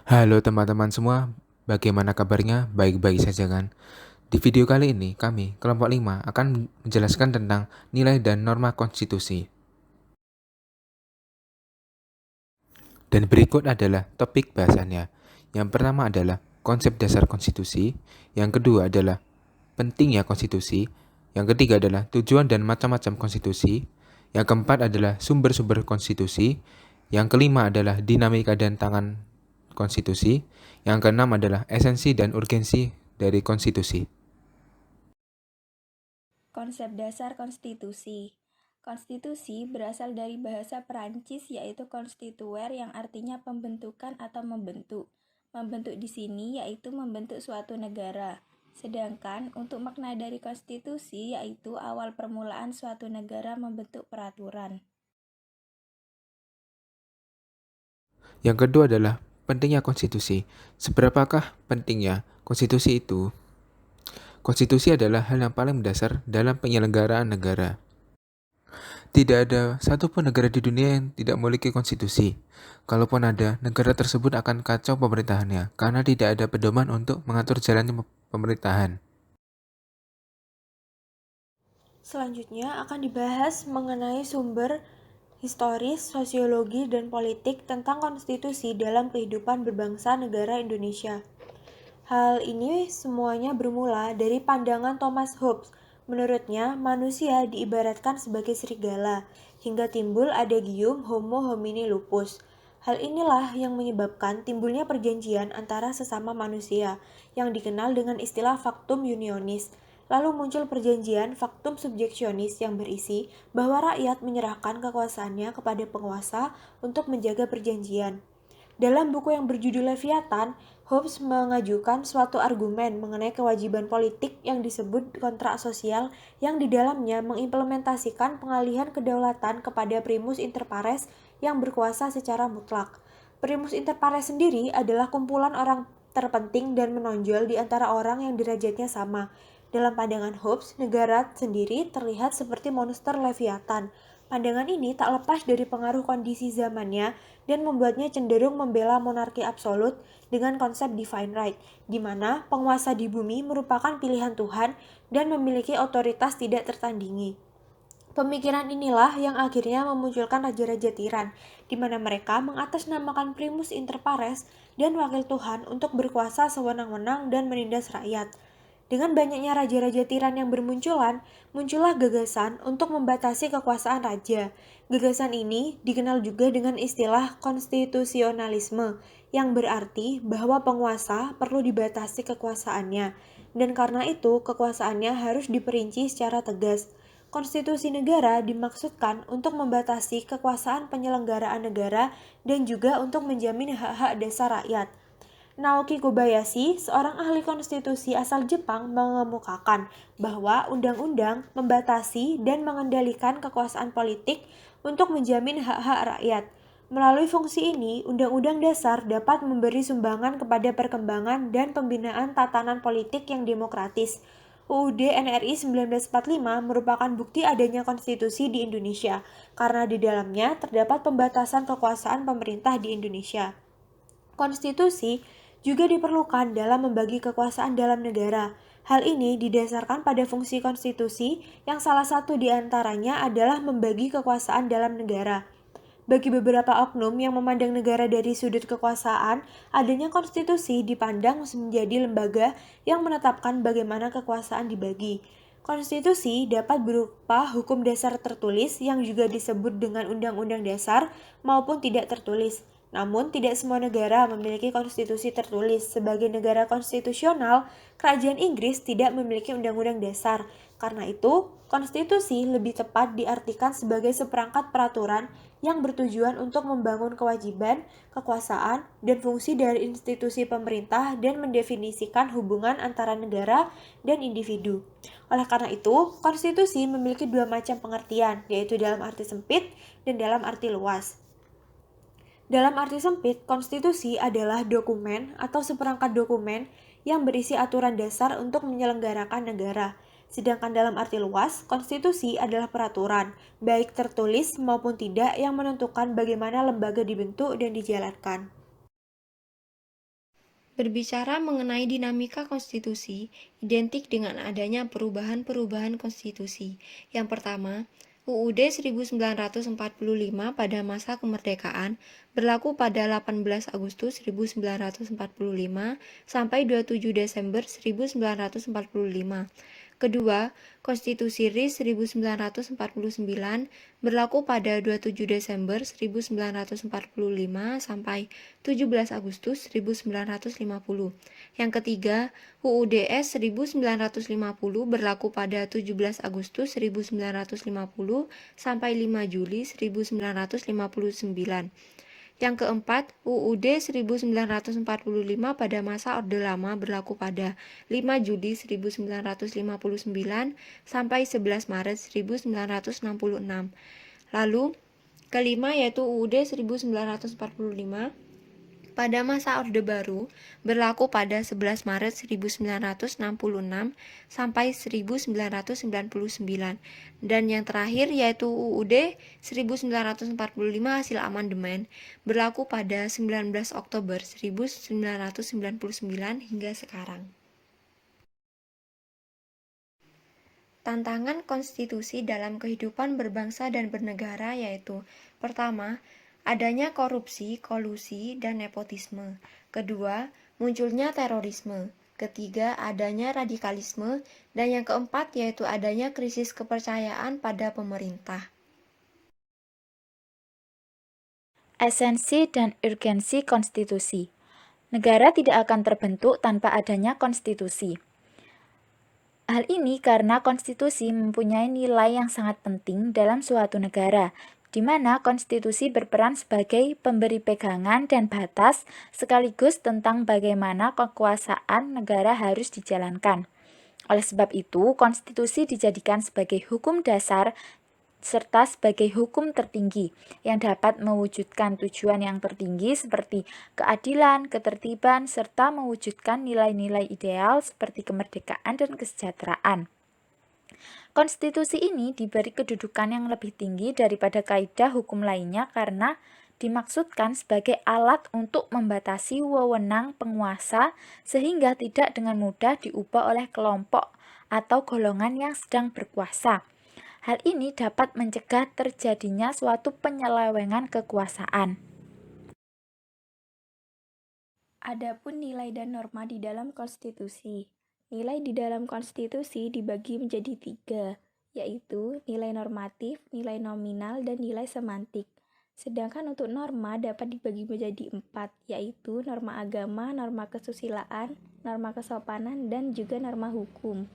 Halo teman-teman semua, bagaimana kabarnya? Baik-baik saja kan? Di video kali ini, kami, kelompok 5, akan menjelaskan tentang nilai dan norma konstitusi. Dan berikut adalah topik bahasannya. Yang pertama adalah konsep dasar konstitusi, yang kedua adalah pentingnya konstitusi, yang ketiga adalah tujuan dan macam-macam konstitusi, yang keempat adalah sumber-sumber konstitusi, yang kelima adalah dinamika dan tangan konstitusi, yang keenam adalah esensi dan urgensi dari konstitusi. Konsep dasar konstitusi. Konstitusi berasal dari bahasa Perancis yaitu constituer yang artinya pembentukan atau membentuk. Membentuk di sini yaitu membentuk suatu negara. Sedangkan untuk makna dari konstitusi yaitu awal permulaan suatu negara membentuk peraturan. Yang kedua adalah pentingnya konstitusi. Seberapakah pentingnya konstitusi itu? Konstitusi adalah hal yang paling mendasar dalam penyelenggaraan negara. Tidak ada satupun negara di dunia yang tidak memiliki konstitusi. Kalaupun ada, negara tersebut akan kacau pemerintahannya karena tidak ada pedoman untuk mengatur jalannya pemerintahan. Selanjutnya akan dibahas mengenai sumber historis, sosiologi, dan politik tentang konstitusi dalam kehidupan berbangsa negara Indonesia. Hal ini semuanya bermula dari pandangan Thomas Hobbes. Menurutnya, manusia diibaratkan sebagai serigala, hingga timbul adagium homo homini lupus. Hal inilah yang menyebabkan timbulnya perjanjian antara sesama manusia, yang dikenal dengan istilah factum unionis. Lalu muncul perjanjian factum subjectionis yang berisi bahwa rakyat menyerahkan kekuasaannya kepada penguasa untuk menjaga perjanjian. Dalam buku yang berjudul Leviathan, Hobbes mengajukan suatu argumen mengenai kewajiban politik yang disebut kontrak sosial yang di dalamnya mengimplementasikan pengalihan kedaulatan kepada primus inter pares yang berkuasa secara mutlak. Primus inter pares sendiri adalah kumpulan orang terpenting dan menonjol di antara orang yang derajatnya sama. Dalam pandangan Hobbes, negara sendiri terlihat seperti monster Leviathan. Pandangan ini tak lepas dari pengaruh kondisi zamannya dan membuatnya cenderung membela monarki absolut dengan konsep divine right, di mana penguasa di bumi merupakan pilihan Tuhan dan memiliki otoritas tidak tertandingi. Pemikiran inilah yang akhirnya memunculkan raja-raja tiran, di mana mereka mengatasnamakan primus inter pares dan wakil Tuhan untuk berkuasa sewenang-wenang dan menindas rakyat. Dengan banyaknya raja-raja tiran yang bermunculan, muncullah gagasan untuk membatasi kekuasaan raja. Gagasan ini dikenal juga dengan istilah konstitusionalisme, yang berarti bahwa penguasa perlu dibatasi kekuasaannya, dan karena itu kekuasaannya harus diperinci secara tegas. Konstitusi negara dimaksudkan untuk membatasi kekuasaan penyelenggaraan negara dan juga untuk menjamin hak-hak dasar rakyat. Naoki Kobayashi, seorang ahli konstitusi asal Jepang, mengemukakan bahwa undang-undang membatasi dan mengendalikan kekuasaan politik untuk menjamin hak-hak rakyat. Melalui fungsi ini, Undang-Undang Dasar dapat memberi sumbangan kepada perkembangan dan pembinaan tatanan politik yang demokratis. UUD NRI 1945 merupakan bukti adanya konstitusi di Indonesia, karena di dalamnya terdapat pembatasan kekuasaan pemerintah di Indonesia. Konstitusi juga diperlukan dalam membagi kekuasaan dalam negara. Hal ini didasarkan pada fungsi konstitusi yang salah satu di antaranya adalah membagi kekuasaan dalam negara. Bagi beberapa oknum yang memandang negara dari sudut kekuasaan, adanya konstitusi dipandang menjadi lembaga yang menetapkan bagaimana kekuasaan dibagi. Konstitusi dapat berupa hukum dasar tertulis yang juga disebut dengan undang-undang dasar maupun tidak tertulis. Namun, tidak semua negara memiliki konstitusi tertulis. Sebagai negara konstitusional, kerajaan Inggris tidak memiliki undang-undang dasar. Karena itu, konstitusi lebih tepat diartikan sebagai seperangkat peraturan yang bertujuan untuk membangun kewajiban, kekuasaan, dan fungsi dari institusi pemerintah dan mendefinisikan hubungan antara negara dan individu. Oleh karena itu, konstitusi memiliki dua macam pengertian, yaitu dalam arti sempit dan dalam arti luas. Dalam arti sempit, konstitusi adalah dokumen atau seperangkat dokumen yang berisi aturan dasar untuk menyelenggarakan negara. Sedangkan dalam arti luas, konstitusi adalah peraturan, baik tertulis maupun tidak, yang menentukan bagaimana lembaga dibentuk dan dijalankan. Berbicara mengenai dinamika konstitusi, identik dengan adanya perubahan-perubahan konstitusi. Yang pertama, UUD 1945 pada masa kemerdekaan berlaku pada 18 Agustus 1945 sampai 27 Desember 1945. Kedua, Konstitusi RI 1949 berlaku pada 27 Desember 1945 sampai 17 Agustus 1950. Yang ketiga, UUDS 1950 berlaku pada 17 Agustus 1950 sampai 5 Juli 1959. Yang keempat, UUD 1945 pada masa Orde Lama berlaku pada 5 Juli 1959 sampai 11 Maret 1966. Lalu, kelima yaitu UUD 1945 pada masa Orde Baru berlaku pada 11 Maret 1966 sampai 1999. Dan yang terakhir yaitu UUD 1945 hasil amandemen berlaku pada 19 Oktober 1999 hingga sekarang. Tantangan konstitusi dalam kehidupan berbangsa dan bernegara yaitu: pertama, adanya korupsi, kolusi, dan nepotisme. Kedua, munculnya terorisme. Ketiga, adanya radikalisme. Dan yang keempat yaitu adanya krisis kepercayaan pada pemerintah. Esensi dan urgensi konstitusi. Negara tidak akan terbentuk tanpa adanya konstitusi. Hal ini karena konstitusi mempunyai nilai yang sangat penting dalam suatu negara, di mana konstitusi berperan sebagai pemberi pegangan dan batas sekaligus tentang bagaimana kekuasaan negara harus dijalankan. Oleh sebab itu, konstitusi dijadikan sebagai hukum dasar serta sebagai hukum tertinggi yang dapat mewujudkan tujuan yang tertinggi seperti keadilan, ketertiban, serta mewujudkan nilai-nilai ideal seperti kemerdekaan dan kesejahteraan. Konstitusi ini diberi kedudukan yang lebih tinggi daripada kaidah hukum lainnya karena dimaksudkan sebagai alat untuk membatasi wewenang penguasa sehingga tidak dengan mudah diubah oleh kelompok atau golongan yang sedang berkuasa. Hal ini dapat mencegah terjadinya suatu penyelewengan kekuasaan. Adapun nilai dan norma di dalam konstitusi. Nilai di dalam konstitusi dibagi menjadi 3, yaitu nilai normatif, nilai nominal, dan nilai semantik. Sedangkan untuk norma dapat dibagi menjadi 4, yaitu norma agama, norma kesusilaan, norma kesopanan, dan juga norma hukum.